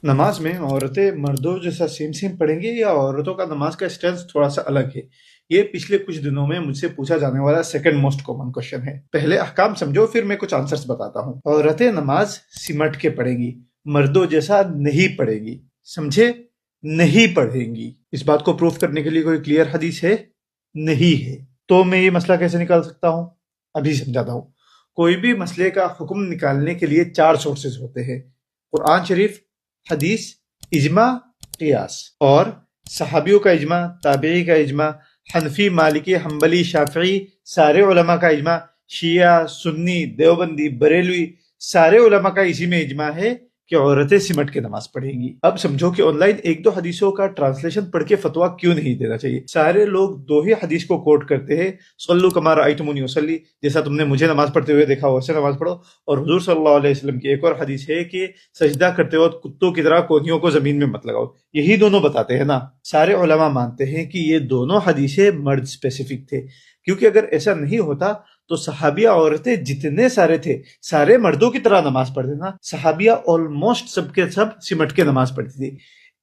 नमाज में औरतें मर्दों जैसा सेम सेम पढ़ेंगी या औरतों का नमाज का स्टैंस थोड़ा सा अलग है? ये पिछले कुछ दिनों में मुझसे पूछा जाने वाला सेकंड मोस्ट कॉमन क्वेश्चन है। पहले अहकाम समझो, फिर मैं कुछ आंसर्स बताता हूँ। औरतें नमाज सिमट के पढ़ेंगी, मर्दों जैसा नहीं पढ़ेंगी। समझे? नहीं पढ़ेंगी। इस बात को प्रूफ करने के लिए कोई क्लियर हदीस है? नहीं है। तो मैं ये मसला कैसे निकाल सकता हूँ? अभी समझाता हूँ। कोई भी मसले का हुक्म निकालने के लिए 4 सोर्सेज होते हैं: कुरान शरीफ, हदीस, इजमा, कियास। और सहाबियों का इजमा, ताबई का इजमा, हनफी, मालिकी, हम्बली, शाफी, सारे उलमा का इजमा, शिया, सुन्नी, देवबंदी, बरेलवी, सारे उलमा का इसी में इजमा है कि औरतें सिमट के नमाज पढ़ेंगी। अब समझो कि ऑनलाइन 1-2 हदीसों का ट्रांसलेशन पढ़ के फतवा क्यों नहीं देना चाहिए। सारे लोग 2 ही हदीस को कोट करते हैं, सल्लु कमा रअयतुमुनी उसल्ली, जैसा तुमने मुझे नमाज पढ़ते हुए देखा वैसे नमाज पढ़ो। और हुजूर सल्लल्लाहु अलैहि वसल्लम की एक और हदीस है कि सजदा करते वक्त कुत्तों की तरह कोहनियों को जमीन में मत लगाओ। यही दोनों बताते हैं ना। सारे उलमा मानते हैं कि ये दोनों हदीसें मर्द स्पेसिफिक थे, क्योंकि अगर ऐसा नहीं होता तो सहाबिया औरतें जितने सारे थे सारे मर्दों की तरह नमाज पढ़ते ना। सहाबिया ऑलमोस्ट सबके सब सिमट के नमाज पढ़ती थी।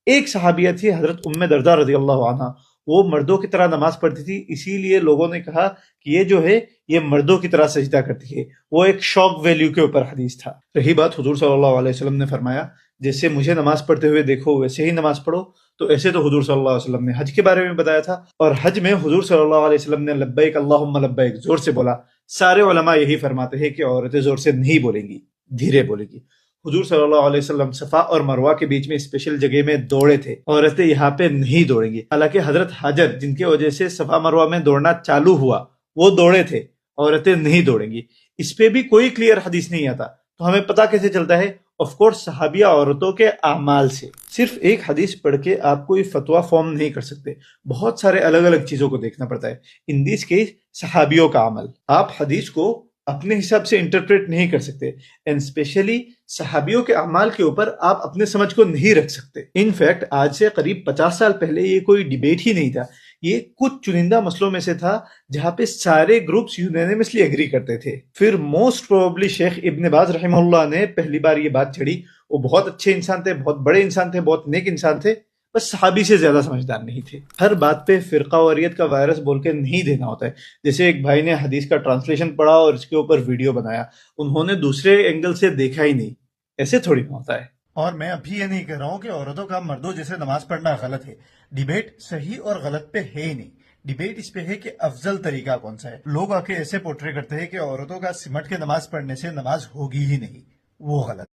एक सहाबिया थी हजरत उम्मे दर्दा रजी अल्लाह अन्हा, वो मर्दों की तरह नमाज पढ़ती थी, इसीलिए लोगों ने कहा कि ये जो है ये मर्दों की तरह सजदा करती है। वो एक शॉक वैल्यू के ऊपर हदीस था। रही बात हुजूर सल्लल्लाहु अलैहि वसल्लम ने फरमाया जैसे मुझे नमाज पढ़ते हुए देखो वैसे ही नमाज पढ़ो, तो ऐसे तो हुजूर सल्लल्लाहु अलैहि वसल्लम ने हज के बारे में बताया था, और हज में हुजूर सल्लल्लाहु अलैहि वसल्लम ने लब्बैक अल्लाहुम्मा लब्बैक जोर से बोला। सारे उलमा यही फरमाते हैं कि औरतें जोर से नहीं बोलेंगी, धीरे बोलेगी। हुजूर सल्लल्लाहु अलैहि वसल्लम सफा और मरवा के बीच में स्पेशल जगह में दौड़े थे, औरतें यहाँ पे नहीं दौड़ेंगी। हालांकि हजरत हाजर जिनके वजह से सफा मरवा में दौड़ना चालू हुआ वो दौड़े थे, औरतें नहीं दौड़ेंगी। इस पे भी कोई क्लियर हदीस नहीं आता, तो हमें पता कैसे चलता है? ऑफ कोर्स सहाबिया औरतों के आमाल से। सिर्फ एक हदीस पढ़ के आप कोई फतवा फॉर्म नहीं कर सकते, बहुत सारे अलग अलग चीजों को देखना पड़ता है। इन दिस केस सहाबियों का अमल। आप हदीस को अपने हिसाब से इंटरप्रेट नहीं कर सकते, एंड स्पेशली सहाबियों के अमाल के ऊपर आप अपने समझ को नहीं रख सकते। इनफैक्ट आज से करीब 50 साल पहले ये कोई डिबेट ही नहीं था, ये कुछ चुनिंदा मसलों में से था जहां पे सारे ग्रुप्स यूनानिमसली एग्री करते थे। फिर मोस्ट प्रोबेबली शेख इब्न बाज रहमहुल्लाह ने पहली बार ये बात छड़ी। वो बहुत अच्छे इंसान थे, बहुत बड़े इंसान थे, बहुत नेक इंसान थे, बस सहाबी से ज्यादा समझदार नहीं थे। हर बात पे फिरकावारियत का वायरस बोल के नहीं देना होता है। जैसे एक भाई ने हदीस का ट्रांसलेशन पढ़ा और इसके ऊपर वीडियो बनाया, उन्होंने दूसरे एंगल से देखा ही नहीं। ऐसे थोड़ी ना होता है। और मैं अभी ये नहीं कह रहा हूँ कि औरतों का मर्दों जैसे नमाज पढ़ना गलत है। डिबेट सही और गलत पे है ही नहीं। डिबेट इस पे है कि अफजल तरीका कौन सा है। लोग आके ऐसे पोर्ट्रे करते हैं कि औरतों का सिमट के नमाज पढ़ने से नमाज होगी ही नहीं, वो गलत।